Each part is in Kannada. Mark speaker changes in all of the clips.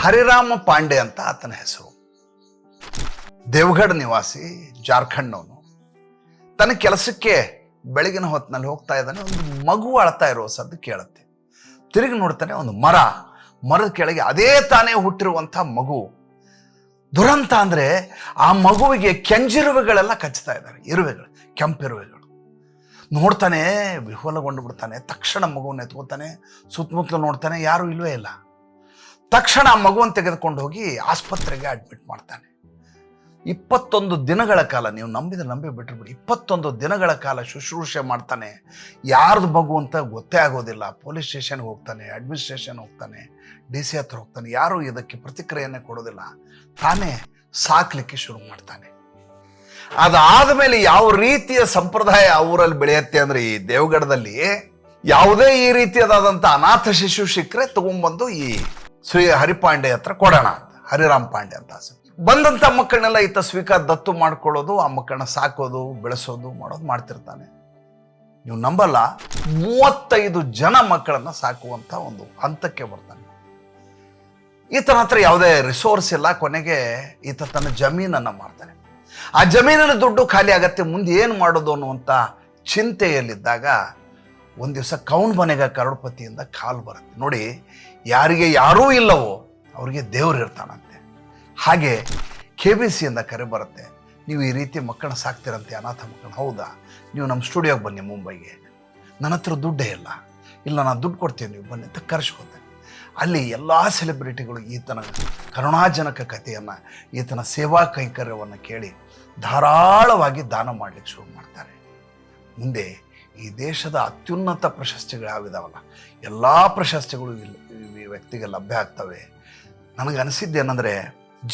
Speaker 1: ಹರಿರಾಮ ಪಾಂಡೆ ಅಂತ ಆತನ ಹೆಸರು. ದೇವಗಢ ನಿವಾಸಿ, ಜಾರ್ಖಂಡ್ನವನು. ತನ್ನ ಕೆಲಸಕ್ಕೆ ಬೆಳಗಿನ ಹೊತ್ತಿನಲ್ಲಿ ಹೋಗ್ತಾ ಇದ್ದಾನೆ. ಒಂದು ಮಗು ಅಳ್ತಾ ಇರೋ ಸದ್ದು ಕೇಳುತ್ತೆ. ತಿರುಗಿ ನೋಡ್ತಾನೆ, ಒಂದು ಮರದ ಕೆಳಗೆ ಅದೇ ತಾನೇ ಹುಟ್ಟಿರುವಂಥ ಮಗು. ದುರಂತ ಅಂದ್ರೆ ಆ ಮಗುವಿಗೆ ಕೆಂಜಿರುವೆಗಳೆಲ್ಲ ಕಚ್ಚುತ್ತಾ ಇದ್ದಾರೆ, ಇರುವೆಗಳು, ಕೆಂಪಿರುವೆಗಳು. ನೋಡ್ತಾನೆ, ವಿಹ್ವಲಗೊಂಡು ಬಿಡ್ತಾನೆ. ತಕ್ಷಣ ಮಗುವನ್ನು ಎತ್ಕೋತಾನೆ, ಸುತ್ತಮುತ್ತಲು ನೋಡ್ತಾನೆ, ಯಾರೂ ಇಲ್ವೇ ಇಲ್ಲ. ತಕ್ಷಣ ಆ ಮಗುವನ್ನು ತೆಗೆದುಕೊಂಡು ಹೋಗಿ ಆಸ್ಪತ್ರೆಗೆ ಅಡ್ಮಿಟ್ ಮಾಡ್ತಾನೆ. 21 ದಿನಗಳ ಕಾಲ, ನೀವು ನಂಬಿ ಬಿಟ್ಟಿರ್ಬಿಡಿ, 21 ದಿನಗಳ ಕಾಲ ಶುಶ್ರೂಷೆ ಮಾಡ್ತಾನೆ. ಯಾರ್ದು ಮಗು ಅಂತ ಗೊತ್ತೇ ಆಗೋದಿಲ್ಲ. ಪೊಲೀಸ್ ಸ್ಟೇಷನ್ಗೆ ಹೋಗ್ತಾನೆ, ಅಡ್ಮಿನಿಸ್ಟ್ರೇಷನ್ ಹೋಗ್ತಾನೆ, DC ಹತ್ರ ಹೋಗ್ತಾನೆ. ಯಾರೂ ಇದಕ್ಕೆ ಪ್ರತಿಕ್ರಿಯೆಯನ್ನೇ ಕೊಡೋದಿಲ್ಲ. ತಾನೇ ಸಾಕ್ಲಿಕ್ಕೆ ಶುರು ಮಾಡ್ತಾನೆ. ಅದಾದ ಮೇಲೆ ಯಾವ ರೀತಿಯ ಸಂಪ್ರದಾಯ ಊರಲ್ಲಿ ಬೆಳೆಯುತ್ತೆ ಅಂದ್ರೆ, ಈ ದೇವಗಢದಲ್ಲಿ ಯಾವುದೇ ಈ ರೀತಿಯಾದಂಥ ಅನಾಥ ಶಿಶು ಸಿಕ್ಕರೆ ತಗೊಂಡ್ಬಂದು ಈ ಶ್ರೀ ಹರಿಪಾಂಡೆ ಹತ್ರ ಕೊಡೋಣ ಅಂತ, ಹರಿರಾಮ್ ಪಾಂಡೆ ಅಂತ. ಬಂದಂಥ ಮಕ್ಕಳನ್ನೆಲ್ಲ ಈತ ಸ್ವೀಕಾರ ದತ್ತು ಮಾಡ್ಕೊಳ್ಳೋದು, ಆ ಮಕ್ಕಳನ್ನ ಸಾಕೋದು, ಬೆಳೆಸೋದು, ಮಾಡೋದು ಮಾಡ್ತಿರ್ತಾನೆ. ನೀವು ನಂಬಲ್ಲ, 35 ಜನ ಮಕ್ಕಳನ್ನ ಸಾಕುವಂಥ ಒಂದು ಹಂತಕ್ಕೆ ಬರ್ತಾನೆ. ಈತನ ಹತ್ರ ಯಾವುದೇ ರಿಸೋರ್ಸ್ ಇಲ್ಲ. ಕೊನೆಗೆ ಈತ ತನ್ನ ಜಮೀನನ್ನು ಮಾರ್ತಾನೆ. ಆ ಜಮೀನಿನ ದುಡ್ಡು ಖಾಲಿ ಆಗತ್ತೆ. ಮುಂದೆ ಏನು ಮಾಡೋದು ಅನ್ನುವಂಥ ಚಿಂತೆಯಲ್ಲಿದ್ದಾಗ ಒಂದು ದಿವಸ ಕೌನ್ ಮನೆಗೆ ಕರೋಡ್ಪತಿಯಿಂದ ಕಾಲ್ ಬರುತ್ತೆ. ನೋಡಿ, ಯಾರಿಗೆ ಯಾರೂ ಇಲ್ಲವೋ ಅವ್ರಿಗೆ ದೇವ್ರು ಇರ್ತಾನಂತೆ. ಹಾಗೆ KBCಯಿಂದ ಕರೆ ಬರುತ್ತೆ. ನೀವು ಈ ರೀತಿ ಮಕ್ಕಳನ್ನ ಸಾಕ್ತಿರಂತೆ, ಅನಾಥ ಮಕ್ಕಳನ್ನ. ಹೌದಾ, ನೀವು ನಮ್ಮ ಸ್ಟುಡಿಯೋಗೆ ಬನ್ನಿ ಮುಂಬೈಗೆ. ನನ್ನ ಹತ್ರ ದುಡ್ಡೇ ಇಲ್ಲ. ನಾನು ದುಡ್ಡು ಕೊಡ್ತೀನಿ, ನೀವು ಬನ್ನಿ ಅಂತ ಕರೆಸ್ಕೊತೇನೆ. ಅಲ್ಲಿ ಎಲ್ಲ ಸೆಲೆಬ್ರಿಟಿಗಳು ಈತನ ಕರುಣಾಜನಕ ಕಥೆಯನ್ನು, ಈತನ ಸೇವಾ ಕೈಂಕರ್ಯವನ್ನು ಕೇಳಿ ಧಾರಾಳವಾಗಿ ದಾನ ಮಾಡಲಿಕ್ಕೆ ಶುರು ಮಾಡ್ತಾರೆ. ಮುಂದೆ ಈ ದೇಶದ ಅತ್ಯುನ್ನತ ಪ್ರಶಸ್ತಿಗಳು ಯಾವಿದಾವಲ್ಲ, ಎಲ್ಲ ಪ್ರಶಸ್ತಿಗಳು ಈ ವ್ಯಕ್ತಿಗೆ ಲಭ್ಯ ಆಗ್ತವೆ. ನನಗನ್ನಿಸಿದ್ದೇನೆಂದರೆ,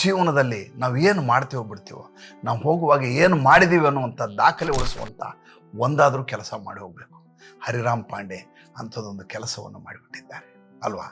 Speaker 1: ಜೀವನದಲ್ಲಿ ನಾವು ಏನು ಮಾಡ್ತೀವೋ ಬಿಡ್ತೀವೋ, ನಾವು ಹೋಗುವಾಗ ಏನು ಮಾಡಿದ್ದೀವಿ ಅನ್ನುವಂಥ ದಾಖಲೆ ಉಳಿಸುವಂಥ ಒಂದಾದರೂ ಕೆಲಸ ಮಾಡಿ ಹೋಗಬೇಕು. ಹರಿರಾಮ್ ಪಾಂಡೆ ಅಂಥದ್ದೊಂದು ಕೆಲಸವನ್ನು ಮಾಡಿಬಿಟ್ಟಿದ್ದಾರೆ ಅಲ್ವಾ.